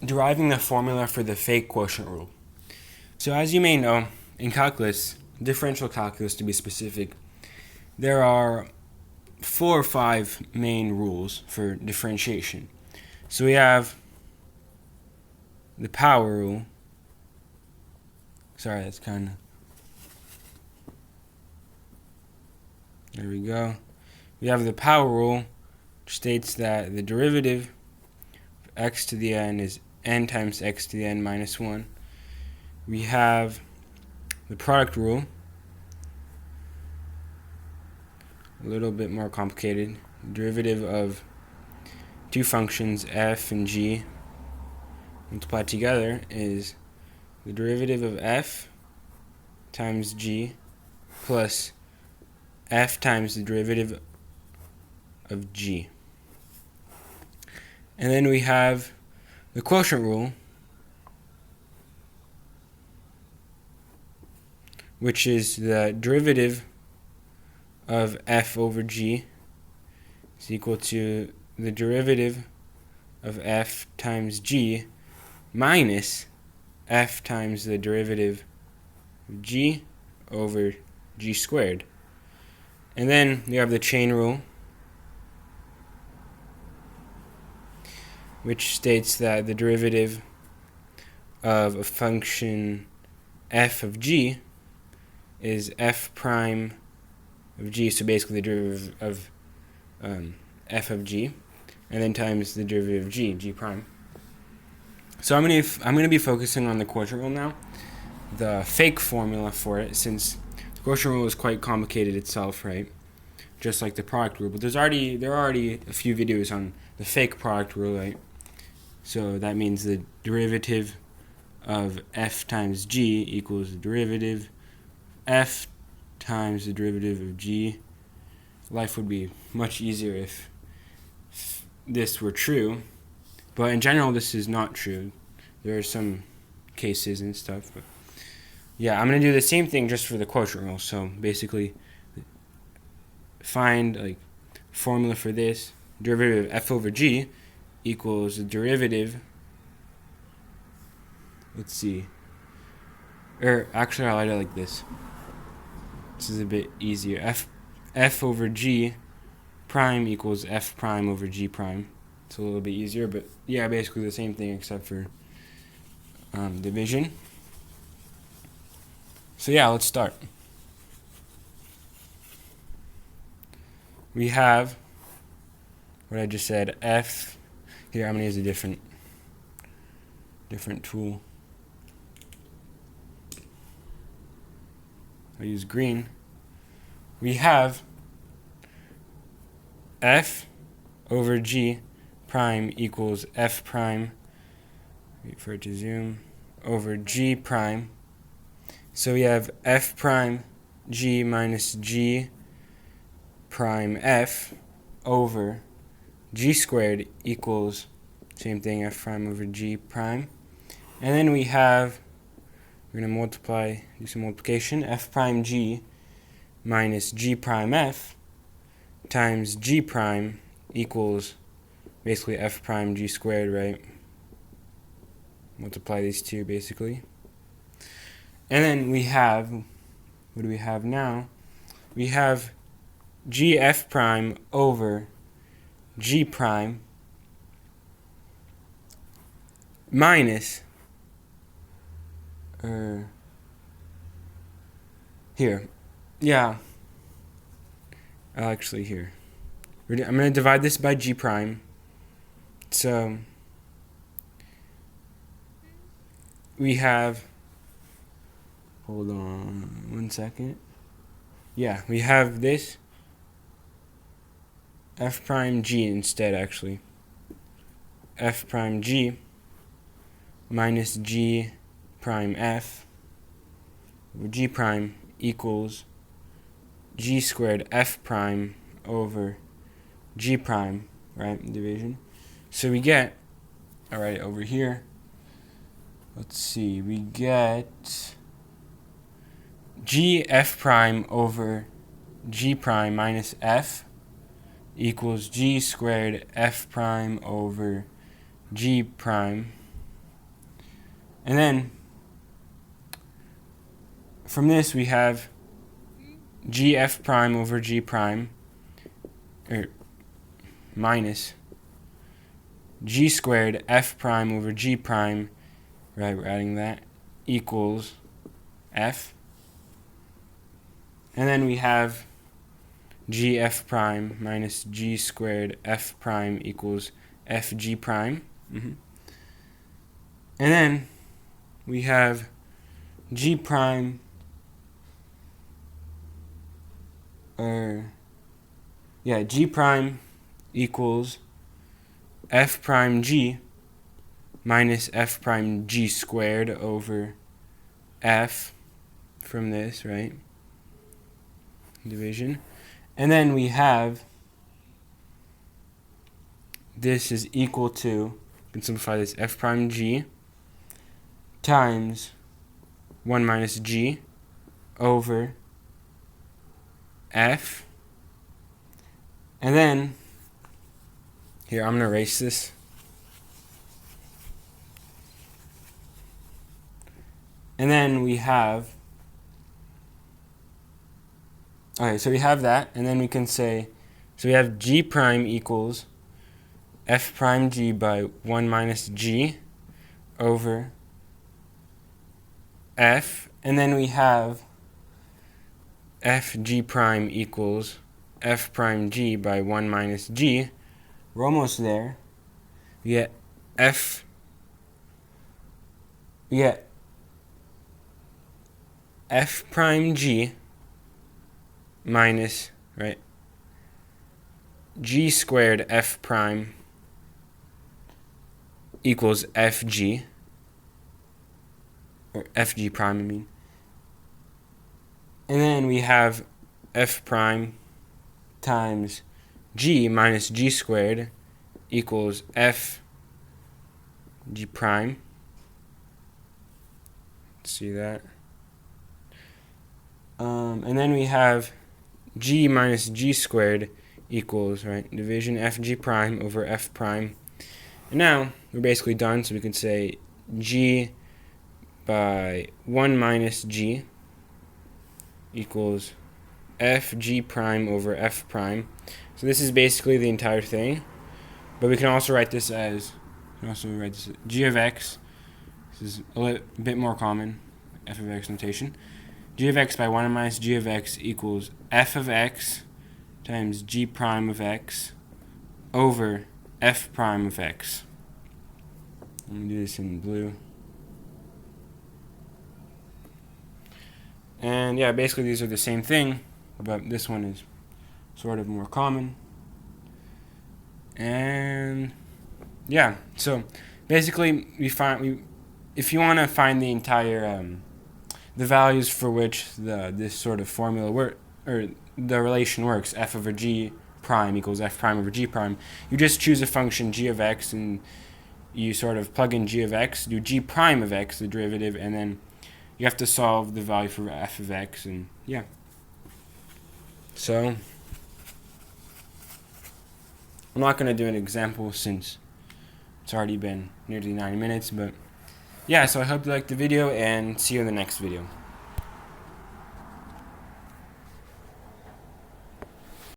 deriving the formula for the fake quotient rule. So as you may know, in calculus, differential calculus to be specific, there are 4 or 5 main rules for differentiation. So we have the power rule. Sorry, that's kind of... There we go. We have the power rule, which states that the derivative of x to the n is n times x to the n minus 1. We have the product rule, a little bit more complicated. The derivative of two functions f and g multiplied together is the derivative of f times g plus f times the derivative of g. And then we have the quotient rule, which is the derivative of f over g is equal to the derivative of f times g minus f times the derivative of g over g squared. And then we have the chain rule, which states that the derivative of a function f of g is f prime of g, so basically the derivative of f of g, and then times the derivative of g prime. So I'm going to be focusing on the quotient rule now, the fake formula for it, since the quotient rule is quite complicated itself, right? Just like the product rule, but there are already a few videos on the fake product rule, right? So that means the derivative of f times g equals the derivative f times the derivative of g. Life would be much easier if this were true, but in general this is not true. There are some cases and stuff, but yeah, I'm going to do the same thing just for the quotient rule. So basically find like formula for this. Derivative of f over g equals the derivative, let's see, or actually I'll write it like this. This is a bit easier. F over g prime equals f prime over g prime. It's a little bit easier, but yeah, basically the same thing except for division. So yeah, let's start. We have what I just said, f. Here I'm going to use a different tool. I use green. We have f over g prime equals f prime, wait for it to zoom, over g prime. So we have f prime g minus g prime f over g squared equals, same thing, f prime over g prime. And then we have, we're going to do some multiplication, f prime g minus g prime f times g prime equals basically f prime g squared, right? Multiply these two basically. And then we have, what do we have now? We have g f prime over g prime minus, here, yeah, actually here, I'm going to divide this by g prime. So we have, hold on 1 second, yeah, we have this f prime g instead, actually, f prime g minus g prime f over g prime equals g squared f prime over g prime, right, division. So we get, alright, over here, let's see, we get g f prime over g prime minus f equals g squared f prime over g prime And then from this we have gf prime over g prime, or minus g squared f prime over g prime, right, we're adding that, equals f. And then we have gf prime minus g squared f prime equals fg prime. And then we have g prime, g prime equals f prime g minus f prime g squared over f from this, right? Division. And then we have this is equal to, you can simplify this, f prime g times 1 minus g over f. And then, here, I'm going to erase this. And then we have, okay, so we have that, and then we can say, so we have g prime equals f prime g by 1 minus g over f, and then we have f g prime equals f prime g by 1 minus g. We're almost there. We get f prime g minus, right, g squared f prime equals fg, or fg prime, I mean. And then we have f prime times g minus g squared equals f g prime. See that? And then we have g minus g squared equals, right, division fg prime over f prime. And now we're basically done, so we can say g by 1 minus g equals fg prime over f prime. So this is basically the entire thing, but we can also write this as, g of x. This is a bit more common, f of x notation. G of x by 1 minus g of x equals f of x times g prime of x over f prime of x. Let me do this in blue. And yeah, basically these are the same thing, but this one is sort of more common. And yeah, so basically if you want to find the entire the values for which this sort of formula or the relation works, f over g prime equals f prime over g prime, you just choose a function g of x and you sort of plug in g of x, do g prime of x, the derivative, and then you have to solve the value for f of x, and yeah. So I'm not going to do an example since it's already been nearly 9 minutes, but yeah, so I hope you liked the video, and see you in the next video.